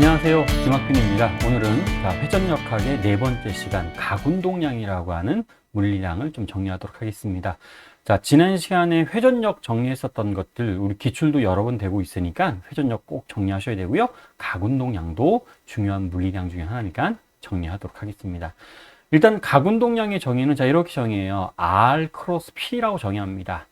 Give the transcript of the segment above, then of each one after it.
안녕하세요. 김학균입니다. 오늘은 회전역학의 네 번째 시간 각운동량이라고 하는 물리량을 좀 정리하도록 하겠습니다. 지난 시간에 회전력 정리했었던 것들 우리 기출도 여러 번 되고 있으니까 회전력 꼭 정리하셔야 되고요. 각운동량도 중요한 물리량 중에 하나니까 정리하도록 하겠습니다. 일단 각운동량의 정의는 이렇게 정의해요. R 크로스 P라고 정의합니다.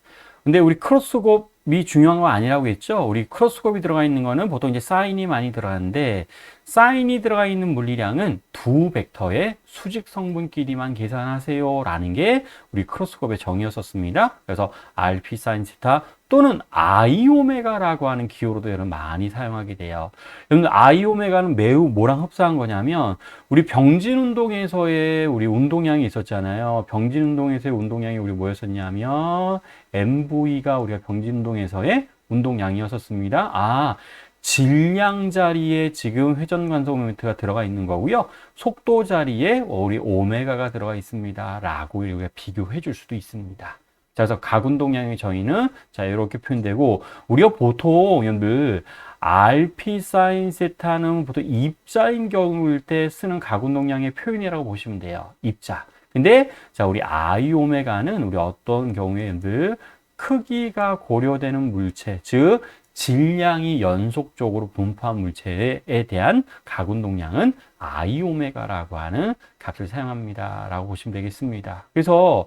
근데 우리 크로스곱이 중요한 거 아니라고 했죠? 우리 크로스곱이 들어가 있는 거는 보통 이제 사인이 많이 들어가는데, 사인이 들어가 있는 물리량은 두 벡터의 수직 성분끼리만 계산하세요 라는 게 우리 크로스곱의 정의였었습니다. 그래서 RP 사인 세타 또는 I 오메가라고 하는 기호로도 여러분 많이 사용하게 돼요. 여러분 I 오메가는 매우 뭐랑 흡사한 거냐면 우리 병진 운동에서의 우리 운동량이 있었잖아요. 병진 운동에서의 운동량이 우리 뭐였었냐면 MV가 우리가 병진 운동에서의 운동량이었었습니다. 질량 자리에 지금 회전 관성 모멘트가 들어가 있는 거고요. 속도 자리에 우리 오메가가 들어가 있습니다. 라고 우리가 비교해 줄 수도 있습니다. 그래서 각운동량의 정의는 이렇게 표현되고, 우리가 보통 여러분들 RP 사인 세타는 보통 입자인 경우일 때 쓰는 각운동량의 표현이라고 보시면 돼요. 입자. 근데 우리 I 오메가는 우리 어떤 경우에 여러분들 크기가 고려되는 물체, 즉 질량이 연속적으로 분포한 물체에 대한 각운동량은 I 오메가라고 하는 값을 사용합니다. 라고 보시면 되겠습니다. 그래서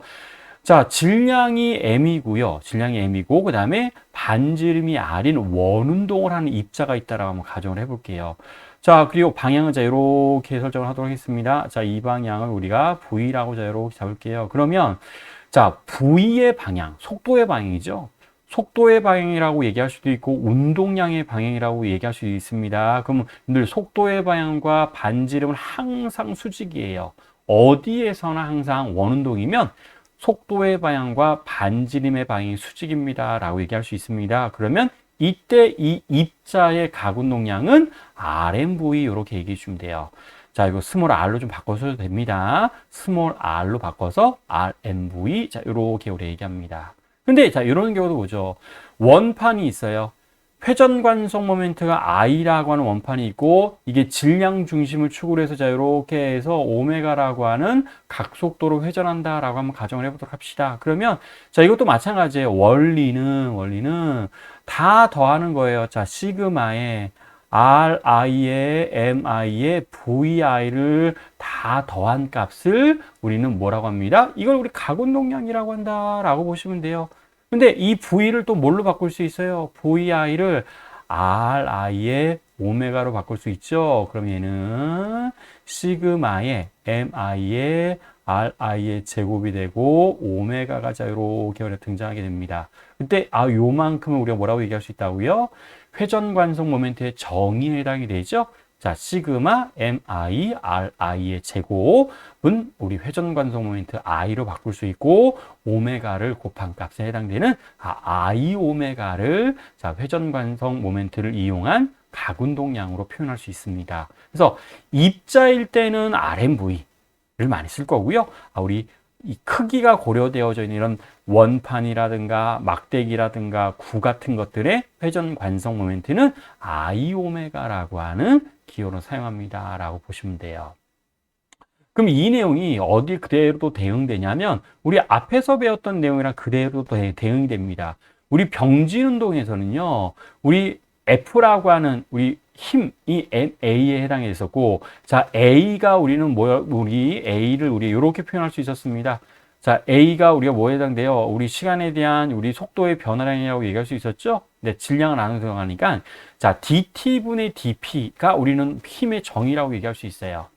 질량이 M이고요. 질량이 M이고, 그 다음에 반지름이 R인 원운동을 하는 입자가 있다라고 한번 가정을 해볼게요. 그리고 방향은 이렇게 설정을 하도록 하겠습니다. 이 방향을 우리가 V라고 이렇게 잡을게요. 그러면, V의 방향, 속도의 방향이죠. 속도의 방향이라고 얘기할 수도 있고, 운동량의 방향이라고 얘기할 수 있습니다. 그럼 늘 속도의 방향과 반지름은 항상 수직이에요. 어디에서나 항상 원운동이면 속도의 방향과 반지름의 방향이 수직입니다. 라고 얘기할 수 있습니다. 그러면 이때 이 입자의 각운동량은 RMV 이렇게 얘기해 주시면 돼요. 이거 스몰 r로 좀 바꿔줘도 됩니다. 스몰 r로 바꿔서 RMV 이렇게 우리 얘기합니다. 근데 이런 경우도 보죠. 원판이 있어요. 회전 관성 모멘트가 I라고 하는 원판이 있고, 이게 질량 중심을 축으로 해서 이렇게 해서 오메가라고 하는 각속도로 회전한다라고 한번 가정을 해보도록 합시다. 그러면 이것도 마찬가지예요. 원리는 다 더하는 거예요. 시그마에 RI에 MI에 VI를 다 더한 값을 우리는 뭐라고 합니다? 이걸 우리 각운동량이라고 한다라고 보시면 돼요. 근데 이 V를 또 뭘로 바꿀 수 있어요? VI를 RI의 오메가로 바꿀 수 있죠. 그럼 얘는 시그마의 MI의 RI의 제곱이 되고 오메가가 이렇게 등장하게 됩니다. 그때 요만큼은 우리가 뭐라고 얘기할 수 있다고요? 회전 관성 모멘트의 정의에 해당이 되죠. 시그마 MI RI의 제곱은 우리 회전 관성 모멘트 I로 바꿀 수 있고, 오메가를 곱한 값에 해당되는 I 오메가를 회전 관성 모멘트를 이용한 각운동량으로 표현할 수 있습니다. 그래서 입자일 때는 RMV를 많이 쓸 거고요. 우리 이 크기가 고려되어져 있는 이런 원판이라든가 막대기라든가 구 같은 것들의 회전 관성 모멘트는 I 오메가라고 하는 기호로 사용합니다. 라고 보시면 돼요. 그럼 이 내용이 어디 그대로 대응되냐면 우리 앞에서 배웠던 내용이랑 그대로 대응이 됩니다. 우리 병진 운동에서는요, 우리 F라고 하는 우리 힘이 A에 해당이 있었고, A가 우리는 우리 A를 우리 이렇게 표현할 수 있었습니다. A가 우리가 뭐에 해당돼요? 우리 시간에 대한 우리 속도의 변화량이라고 얘기할 수 있었죠? 네, 질량을 나눠 들어가니까, dt분의 dp가 우리는 힘의 정의라고 얘기할 수 있어요.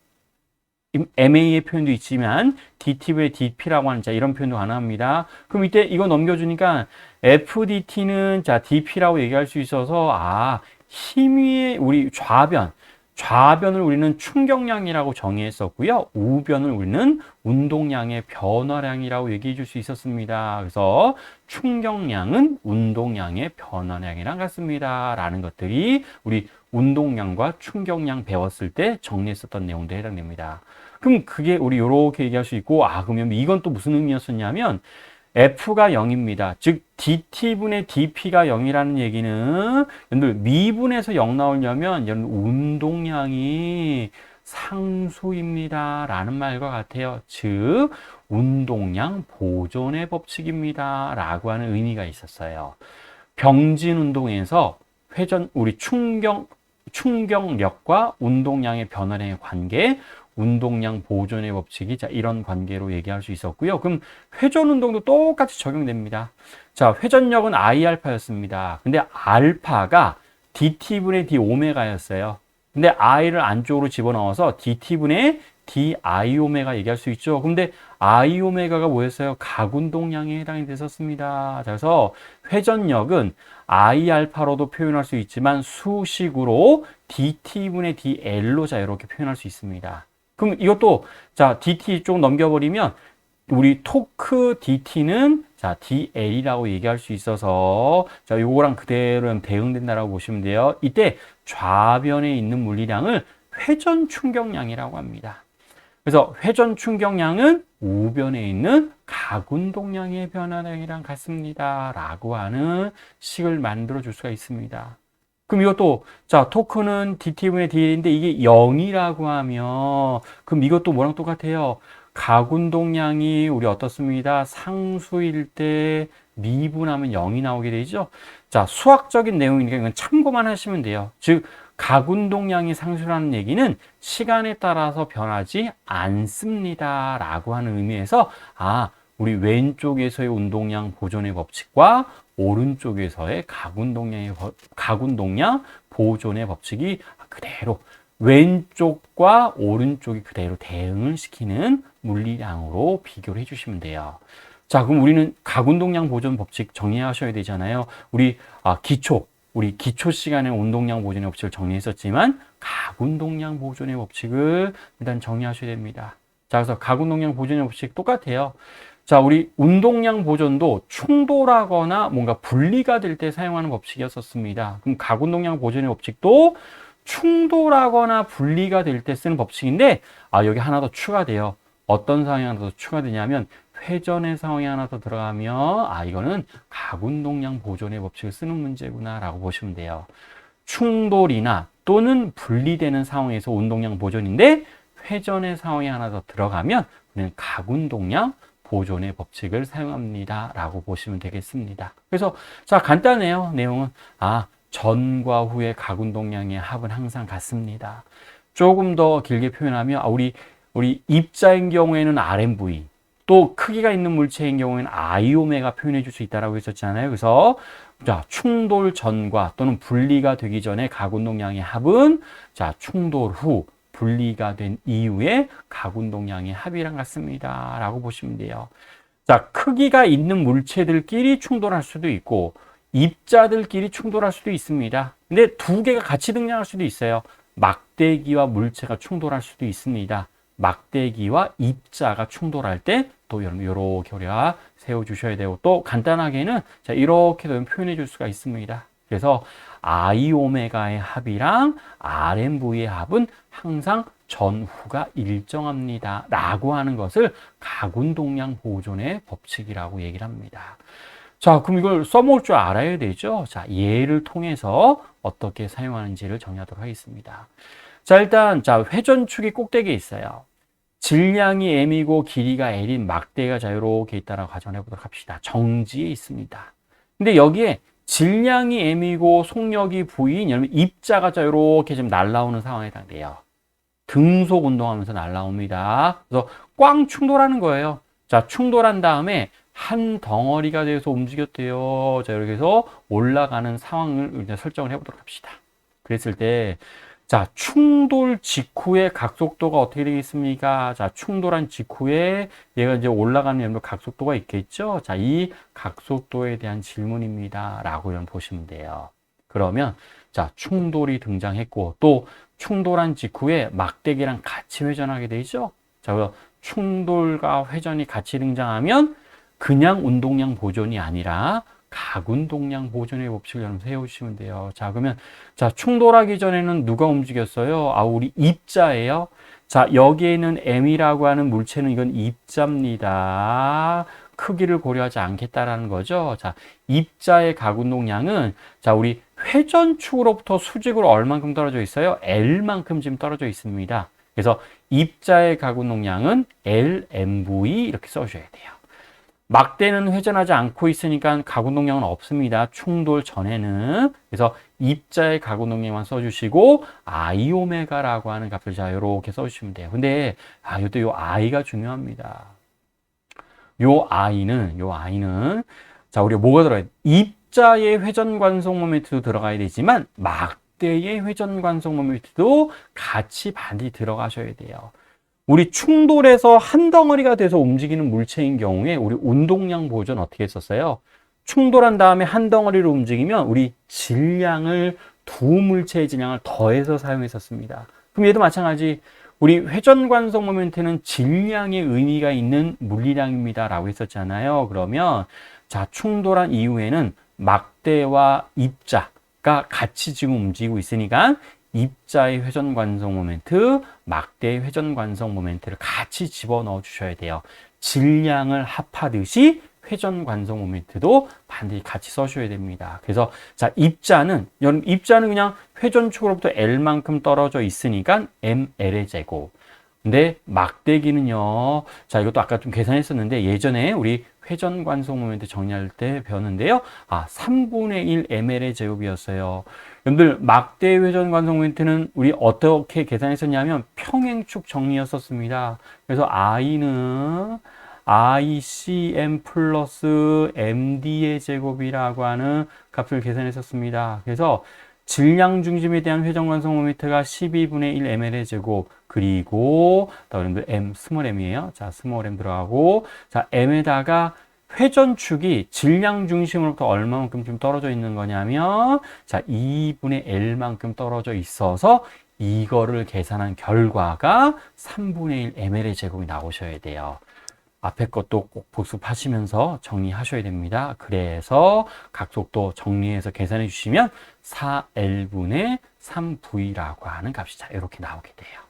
MA의 표현도 있지만 dt분의 dp라고 하는 이런 표현도 가능합니다. 그럼 이때 이거 넘겨주니까 FDT는 dp라고 얘기할 수 있어서 힘의 우리 좌변을 우리는 충격량이라고 정의했었고요. 우변을 우리는 운동량의 변화량이라고 얘기해 줄 수 있었습니다. 그래서 충격량은 운동량의 변화량이랑 같습니다. 라는 것들이 우리 운동량과 충격량 배웠을 때 정리했었던 내용들에 해당됩니다. 그럼 그게 우리 이렇게 얘기할 수 있고, 그러면 이건 또 무슨 의미였었냐면 F가 0입니다. 즉 dt분의 dp가 0이라는 얘기는 여러분들 미분에서 0 나오려면 여러분 운동량이 상수입니다 라는 말과 같아요. 즉 운동량 보존의 법칙입니다 라고 하는 의미가 있었어요. 병진 운동에서 우리 충격력과 운동량의 변화량의 관계, 운동량 보존의 법칙이 자 이런 관계로 얘기할 수 있었고요. 그럼 회전 운동도 똑같이 적용됩니다. 자, 회전력은 I알파였습니다. 근데 알파가 dt분의 d 오메가였어요. 근데 I를 안쪽으로 집어넣어서 dt분의 di 오메가 얘기할 수 있죠. 근데 I 오메가가 뭐였어요? 각운동량에 해당이 됐었습니다. 그래서 회전력은 I 알파로도 표현할 수 있지만 수식으로 dt분의 dl로 자 이렇게 표현할 수 있습니다. 그럼 이것도 자 dt 쪽 넘겨버리면 우리 토크 dt는 자 dl이라고 얘기할 수 있어서 자 요거랑 그대로 대응된다라고 보시면 돼요. 이때 좌변에 있는 물리량을 회전 충격량이라고 합니다. 그래서 회전 충격량은 우변에 있는 각운동량의 변화량이랑 같습니다 라고 하는 식을 만들어 줄 수가 있습니다. 그럼 이것도 자 토크는 dt분의 dl인데 이게 0이라고 하면 그럼 이것도 뭐랑 똑같아요? 각운동량이 우리 어떻습니다? 상수일 때 미분하면 0이 나오게 되죠. 자 수학적인 내용이니까 이건 참고만 하시면 돼요. 즉 각운동량이 상수라는 얘기는 시간에 따라서 변하지 않습니다 라고 하는 의미에서 우리 왼쪽에서의 운동량 보존의 법칙과 오른쪽에서의 각운동량 보존의 법칙이 그대로 왼쪽과 오른쪽이 그대로 대응을 시키는 물리량으로 비교를 해주시면 돼요. 자, 그럼 우리는 각운동량 보존 법칙 정리하셔야 되잖아요. 우리 기초 시간에 운동량 보존의 법칙을 정리했었지만 각운동량 보존의 법칙을 일단 정리하셔야 됩니다. 자, 그래서 각운동량 보존의 법칙 똑같아요. 자, 우리 운동량 보존도 충돌하거나 뭔가 분리가 될 때 사용하는 법칙이었었습니다. 그럼 각운동량 보존의 법칙도 충돌하거나 분리가 될 때 쓰는 법칙인데 여기 하나 더 추가돼요. 어떤 상황이 하나 더 추가되냐면 회전의 상황이 하나 더 들어가면 이거는 각운동량 보존의 법칙을 쓰는 문제구나 라고 보시면 돼요. 충돌이나 또는 분리되는 상황에서 운동량 보존인데 회전의 상황이 하나 더 들어가면 그는 각운동량 보존의 법칙을 사용합니다 라고 보시면 되겠습니다. 그래서 자 간단해요. 내용은 전과 후의 각운동량의 합은 항상 같습니다. 조금 더 길게 표현하면 우리 입자인 경우에는 RMV 또 크기가 있는 물체인 경우에는 I오메가 표현해 줄 수 있다고 했었잖아요. 그래서 자 충돌 전과 또는 분리가 되기 전에 각운동량의 합은 자 충돌 후 분리가 된 이후에 각운동량의 합이랑 같습니다 라고 보시면 돼요. 자 크기가 있는 물체들끼리 충돌할 수도 있고 입자들끼리 충돌할 수도 있습니다. 근데 두 개가 같이 등장할 수도 있어요. 막대기와 물체가 충돌할 수도 있습니다. 막대기와 입자가 충돌할 때 또 이렇게 우리가 세워주셔야 되고 또 간단하게는 자 이렇게도 표현해 줄 수가 있습니다. 그래서 I오메가의 합이랑 RMV의 합은 항상 전후가 일정합니다 라고 하는 것을 각운동량 보존의 법칙이라고 얘기를 합니다. 자, 그럼 이걸 써먹을 줄 알아야 되죠. 자, 예를 통해서 어떻게 사용하는지를 정리하도록 하겠습니다. 자, 일단 회전축이 꼭대기에 있어요. 질량이 m이고 길이가 l인 막대가 자 이렇게 있다라고 가정해 보도록 합시다. 정지에 있습니다. 근데 여기에 질량이 m이고 속력이 v인 여러분 입자가 자 이렇게 지금 날라오는 상황에 해당돼요. 등속 운동하면서 날라옵니다. 그래서 꽝 충돌하는 거예요. 자, 충돌한 다음에 한 덩어리가 돼서 움직였대요. 자, 이렇게 해서 올라가는 상황을 이제 설정을 해보도록 합시다. 그랬을 때, 자, 충돌 직후의 각속도가 어떻게 되겠습니까? 자, 충돌한 직후에 얘가 이제 올라가는 각속도가 있겠죠? 자, 이 각속도에 대한 질문입니다. 라고 보시면 돼요. 그러면, 자, 충돌이 등장했고, 또 충돌한 직후에 막대기랑 같이 회전하게 되죠? 자, 그래서 충돌과 회전이 같이 등장하면 그냥 운동량 보존이 아니라 각운동량 보존의 법칙을 여러분 세워주시면 돼요. 자, 그러면 자 충돌하기 전에는 누가 움직였어요? 우리 입자예요. 자, 여기에는 M이라고 하는 물체는 이건 입자입니다. 크기를 고려하지 않겠다라는 거죠. 자, 입자의 가운동량은 자, 우리 회전축으로부터 수직으로 얼만큼 떨어져 있어요? L만큼 지금 떨어져 있습니다. 그래서 입자의 가운동량은 LMV 이렇게 써주셔야 돼요. 막대는 회전하지 않고 있으니까 가운동량은 없습니다. 충돌 전에는. 그래서 입자의 가운동량만 써주시고 I 오메가라고 하는 값을 자 이렇게 써주시면 돼요. 근데 이것도 요 I가 중요합니다. 요 I는 자 우리가 뭐가 들어가야 돼? 입자의 회전 관성 모멘트도 들어가야 되지만 막대의 회전 관성 모멘트도 같이 반드시 들어가셔야 돼요. 우리 충돌해서 한 덩어리가 돼서 움직이는 물체인 경우에 우리 운동량 보존 어떻게 했었어요? 충돌한 다음에 한 덩어리로 움직이면 우리 질량을 두 물체의 질량을 더해서 사용했었습니다. 그럼 얘도 마찬가지. 우리 회전 관성 모멘트는 질량의 의미가 있는 물리량입니다 라고 했었잖아요. 그러면 자 충돌한 이후에는 막대와 입자가 같이 지금 움직이고 있으니까 입자의 회전 관성 모멘트, 막대의 회전 관성 모멘트를 같이 집어넣어 주셔야 돼요. 질량을 합하듯이 회전 관성 모멘트도 반드시 같이 써줘야 됩니다. 그래서 자 입자는 그냥 회전축으로부터 L만큼 떨어져 있으니까 ML의 제곱. 근데 막대기는요. 자 이것도 아까 좀 계산했었는데 예전에 우리 회전 관성 모멘트 정리할 때 배웠는데요. 3분의 1 ml의 제곱이었어요. 여러분들 막대 회전 관성 모멘트는 우리 어떻게 계산했었냐면 평행축 정리였었습니다. 그래서 I는 ICM 플러스 MD의 제곱이라고 하는 값을 계산했었습니다. 그래서 질량 중심에 대한 회전 관성 모멘트가 12분의 1 ml의 제곱 그리고 여러분들 m 스몰 m이에요. 자 스몰 m 들어가고 자 m에다가 회전축이 질량 중심으로부터 얼마만큼 좀 떨어져 있는 거냐면 자 2분의 L만큼 떨어져 있어서 이거를 계산한 결과가 3분의 1 ml의 제곱이 나오셔야 돼요. 앞에 것도 꼭 복습하시면서 정리하셔야 됩니다. 그래서 각속도 정리해서 계산해 주시면 4L분의 3V라고 하는 값이 자 이렇게 나오게 돼요.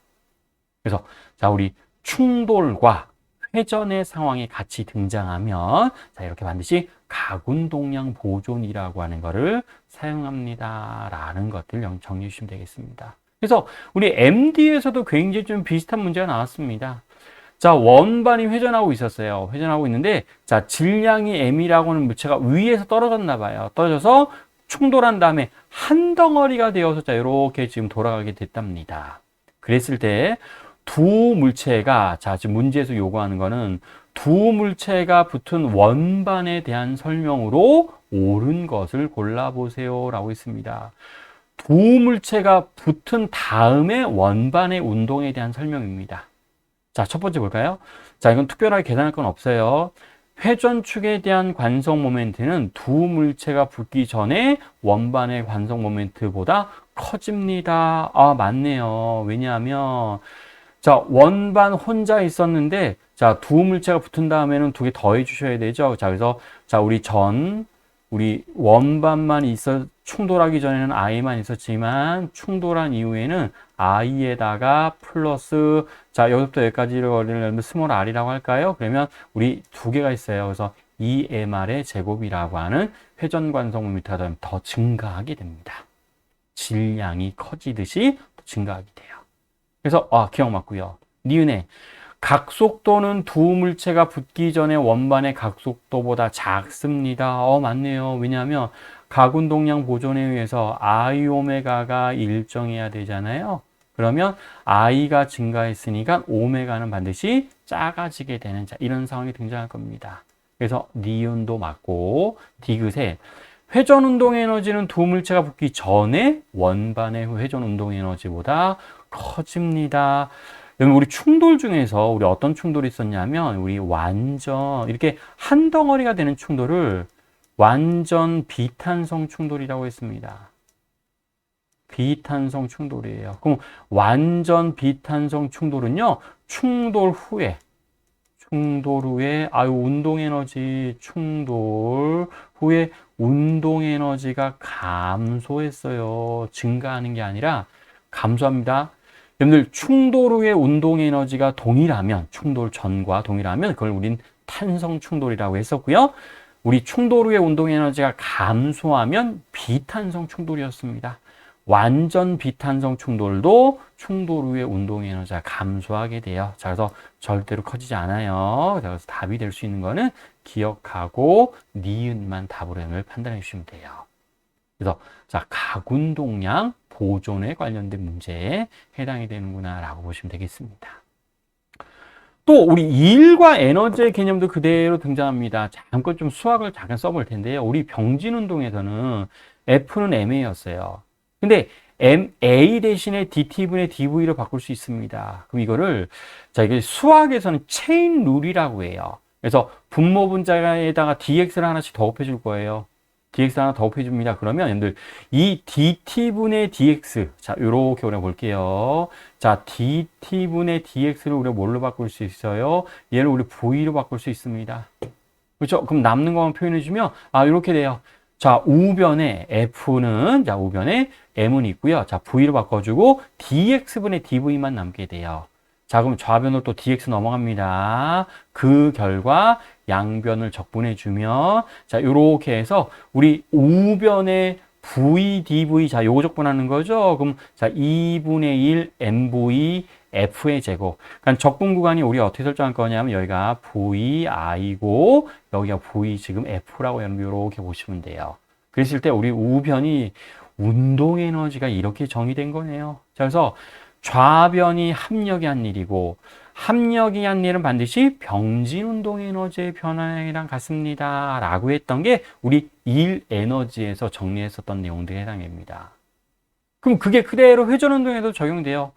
그래서 자 우리 충돌과 회전의 상황이 같이 등장하면 자 이렇게 반드시 가운동량 보존이라고 하는 것을 사용합니다 라는 것들 정리해 주시면 되겠습니다. 그래서 우리 MD에서도 굉장히 좀 비슷한 문제가 나왔습니다. 자 원반이 회전하고 있었어요. 회전하고 있는데 자 질량이 M이라고 하는 물체가 위에서 떨어졌나 봐요. 떨어져서 충돌한 다음에 한 덩어리가 되어서 자 이렇게 지금 돌아가게 됐답니다. 그랬을 때 두 물체가 자 지금 문제에서 요구하는 거는 두 물체가 붙은 원반에 대한 설명으로 옳은 것을 골라보세요 라고 있습니다. 두 물체가 붙은 다음에 원반의 운동에 대한 설명입니다. 자, 첫 번째 볼까요? 자, 이건 특별하게 계산할 건 없어요. 회전축에 대한 관성 모멘트는 두 물체가 붙기 전에 원반의 관성 모멘트보다 커집니다. 맞네요. 왜냐하면 자, 원반 혼자 있었는데 자, 두 물체가 붙은 다음에는 두 개 더해 주셔야 되죠. 자, 그래서 자, 우리 원반만 충돌하기 전에는 I만 있었지만 충돌한 이후에는 I에다가 플러스 자 여기부터 여기까지를 거리를 스몰 r이라고 할까요? 그러면 우리 두 개가 있어요. 그래서 2mr의 제곱이라고 하는 회전 관성 모멘트가 더 증가하게 됩니다. 질량이 커지듯이 증가하게 돼요. 그래서 기억 맞고요. 니은에 각속도는 두 물체가 붙기 전에 원반의 각속도보다 작습니다. 맞네요. 왜냐하면 가운동량 보존에 의해서 I 오메가가 일정해야 되잖아요. 그러면 I가 증가했으니까 오메가는 반드시 작아지게 되는 이런 상황이 등장할 겁니다. 그래서 니은도 맞고 디귿에 회전 운동 에너지는 두 물체가 붙기 전에 원반의 회전 운동 에너지보다 커집니다. 여러분 우리 충돌 중에서 우리 어떤 충돌이 있었냐면 우리 완전 이렇게 한 덩어리가 되는 충돌을 완전 비탄성 충돌이라고 했습니다. 비탄성 충돌이에요. 그럼 완전 비탄성 충돌은요. 충돌 후에 운동 에너지 충돌 후에 운동 에너지가 감소했어요. 증가하는 게 아니라 감소합니다. 여러분들 충돌 후에 운동 에너지가 동일하면 충돌 전과 동일하면 그걸 우린 탄성 충돌이라고 했었고요. 우리 충돌 후의 운동 에너지가 감소하면 비탄성 충돌이었습니다. 완전 비탄성 충돌도 충돌 후의 운동 에너지가 감소하게 돼요. 자, 그래서 절대로 커지지 않아요. 자, 그래서 답이 될 수 있는 거는 기억하고 니은만 답으로 오늘 판단해 주시면 돼요. 그래서 자, 각운동량 보존에 관련된 문제에 해당이 되는구나 라고 보시면 되겠습니다. 또 우리 일과 에너지의 개념도 그대로 등장합니다. 잠깐 좀 수학을 잠깐 써볼 텐데요. 우리 병진 운동에서는 F는 MA였어요. 근데 A 대신에 DT분의 DV로 바꿀 수 있습니다. 그럼 이거를 자, 이게 수학에서는 체인 룰이라고 해요. 그래서 분모 분자에다가 DX를 하나씩 더곱해줄 거예요. DX 하나 더곱해줍니다. 그러면 여러분들 이 DT분의 DX, 자, 요렇게 우리가 볼게요. 자, DT분의 DX를 우리가 뭘로 바꿀 수 있어요? 얘를 우리 V로 바꿀 수 있습니다. 그렇죠? 그럼 남는 것만 표현해주면 요렇게 돼요. 자, 우변에 F는, 자, 우변에 M은 있고요. 자, V로 바꿔주고 DX분의 DV만 남게 돼요. 자, 그럼 좌변으로 또 DX 넘어갑니다. 그 결과 양변을 적분해주면, 자, 요렇게 해서 우리 우변에 V, DV, 자, 요거 적분하는 거죠. 그럼, 자, 2분의 1 MV F의 제곱. 그러니까 적분 구간이 우리가 어떻게 설정할 거냐면 여기가 VI고 여기가 V 지금 F라고 이렇게 보시면 돼요. 그랬을 때 우리 우변이 운동 에너지가 이렇게 정의된 거네요. 자, 그래서 좌변이 합력이 한 일이고 합력이 한 일은 반드시 병진 운동 에너지의 변화량이랑 같습니다. 라고 했던 게 우리 일 에너지에서 정리했었던 내용들에 해당됩니다. 그럼 그게 그대로 회전 운동에도 적용돼요.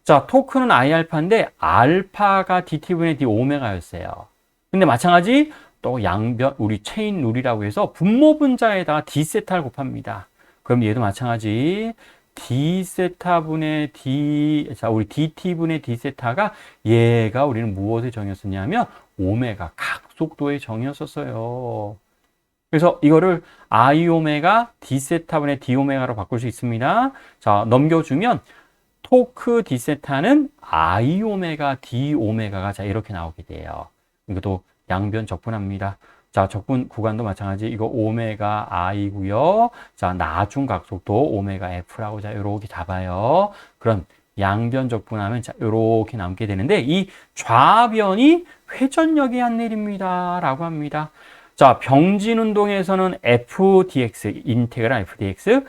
자, 토크는 I알파인데 알파가 DT분의 D 오메가였어요. 근데 마찬가지 또 양변 우리 체인 룰이라고 해서 분모 분자에다가 D세타를 곱합니다. 그럼 얘도 마찬가지 D세타분의 D, 자, 우리 DT분의 D세타가 얘가 우리는 무엇에 정의였었냐면 오메가 각속도의 정의였었어요. 그래서 이거를 I 오메가 D세타분의 D 오메가로 바꿀 수 있습니다. 자, 넘겨주면 토크 D세타는 I 오메가 D 오메가가 자, 이렇게 나오게 돼요. 이것도 양변 적분합니다. 자, 적분 구간도 마찬가지. 이거 오메가 I고요. 자, 나중 각속도 오메가 F라고 자, 요렇게 잡아요. 그럼 양변 적분하면 자, 요렇게 남게 되는데 이 좌변이 회전력의 한 일입니다. 라고 합니다. 자, 병진 운동에서는 FDX, 인테그랄 FDX.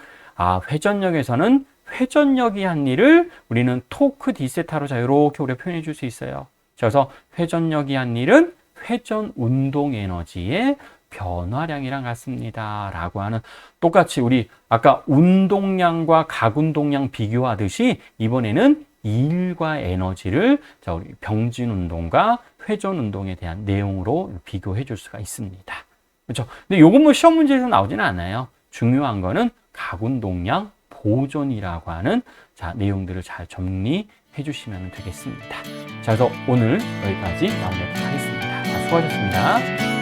회전력에서는 회전력이 한 일을 우리는 토크 D세타로 자, 요렇게 우리가 표현해 줄 수 있어요. 자, 그래서 회전력이 한 일은 회전 운동 에너지의 변화량이랑 같습니다. 라고 하는 똑같이 우리 아까 운동량과 각운동량 비교하듯이 이번에는 일과 에너지를 자, 우리 병진 운동과 회전 운동에 대한 내용으로 비교해 줄 수가 있습니다. 그렇죠? 근데 요건 뭐 시험 문제에서 나오지는 않아요. 중요한 거는 각운동량 보존이라고 하는 자, 내용들을 잘 정리해 주시면 되겠습니다. 자, 그래서 오늘 여기까지 마무리하도록 하겠습니다. 수고하셨습니다.